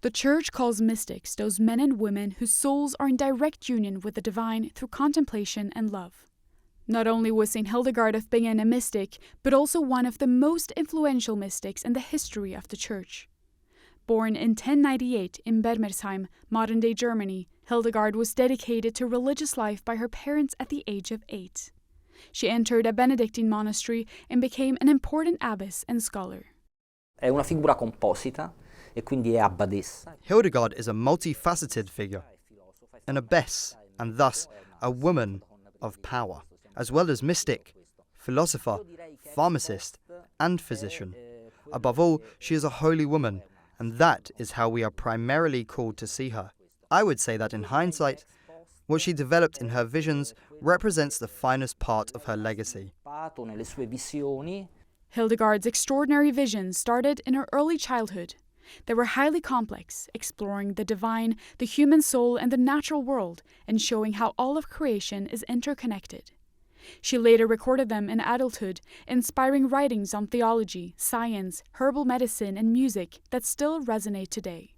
The Church calls mystics those men and women whose souls are in direct union with the divine through contemplation and love. Not only was St. Hildegard of Bingen a mystic, but also one of the most influential mystics in the history of the Church. Born in 1098 in Bermersheim, modern-day Germany, Hildegard was dedicated to religious life by her parents at the age of 8. She entered a Benedictine monastery and became an important abbess and scholar. È una figura composita e quindi è abbedisse. Hildegard is a multifaceted figure, an abbess, and thus a woman of power, as well as mystic, philosopher, pharmacist, and physician. Above all, she is a holy woman, and that is how we are primarily called to see her. I would say that in hindsight, what she developed in her visions represents the finest part of her legacy. Hildegard's extraordinary visions started in her early childhood. They were highly complex, exploring the divine, the human soul, and the natural world, and showing how all of creation is interconnected. She later recorded them in adulthood, inspiring writings on theology, science, herbal medicine, and music that still resonate today.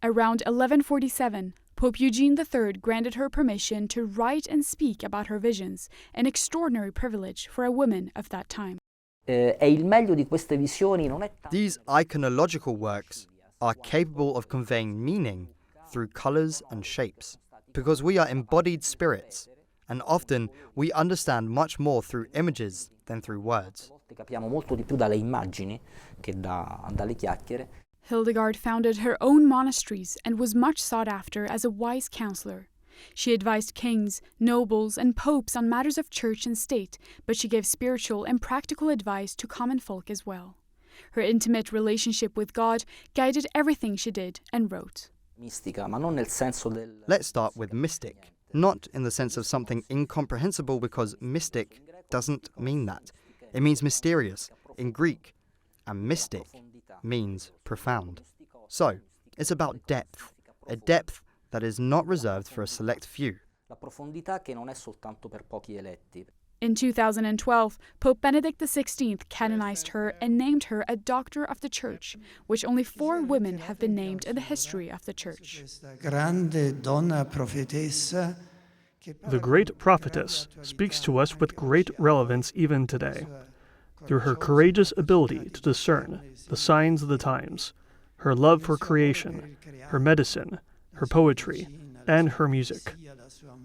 Around 1147, Pope Eugene III granted her permission to write and speak about her visions, an extraordinary privilege for a woman of that time. E il meglio di queste visioni non è These iconological works are capable of conveying meaning through colors and shapes, because we are embodied spirits, and often we understand much more through images than through words. capiamo molto di più dalle immagini che dalle chiacchiere. Hildegard founded her own monasteries and was much sought after as a wise counselor. She advised kings, nobles, and popes on matters of church and state, but she gave spiritual and practical advice to common folk as well. Her intimate relationship with God guided everything she did and wrote. Mistica, ma non nel senso del... Let's start with mystic, not in the sense of something incomprehensible, because mystic doesn't mean that. It means mysterious in Greek, and mystic means profound. So, it's about depth, a depth that is not reserved for a select few. La profondità che non è soltanto per pochi eletti. In 2012, Pope Benedikt XVI canonized her and named her a Doctor of the Church, which only 4 women have been named in the history of the Church. The great prophetess speaks to us with great relevance even today. Through her courageous ability to discern the signs of the times, her love for creation, her medicine, her poetry, and her music,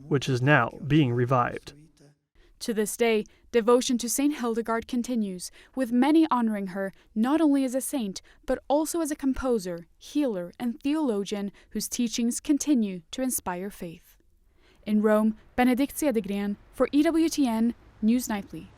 which is now being revived. To this day, devotion to St. Hildegard continues, with many honoring her not only as a saint, but also as a composer, healer, and theologian whose teachings continue to inspire faith. In Rome, Benedikt XVI for EWTN News Nightly.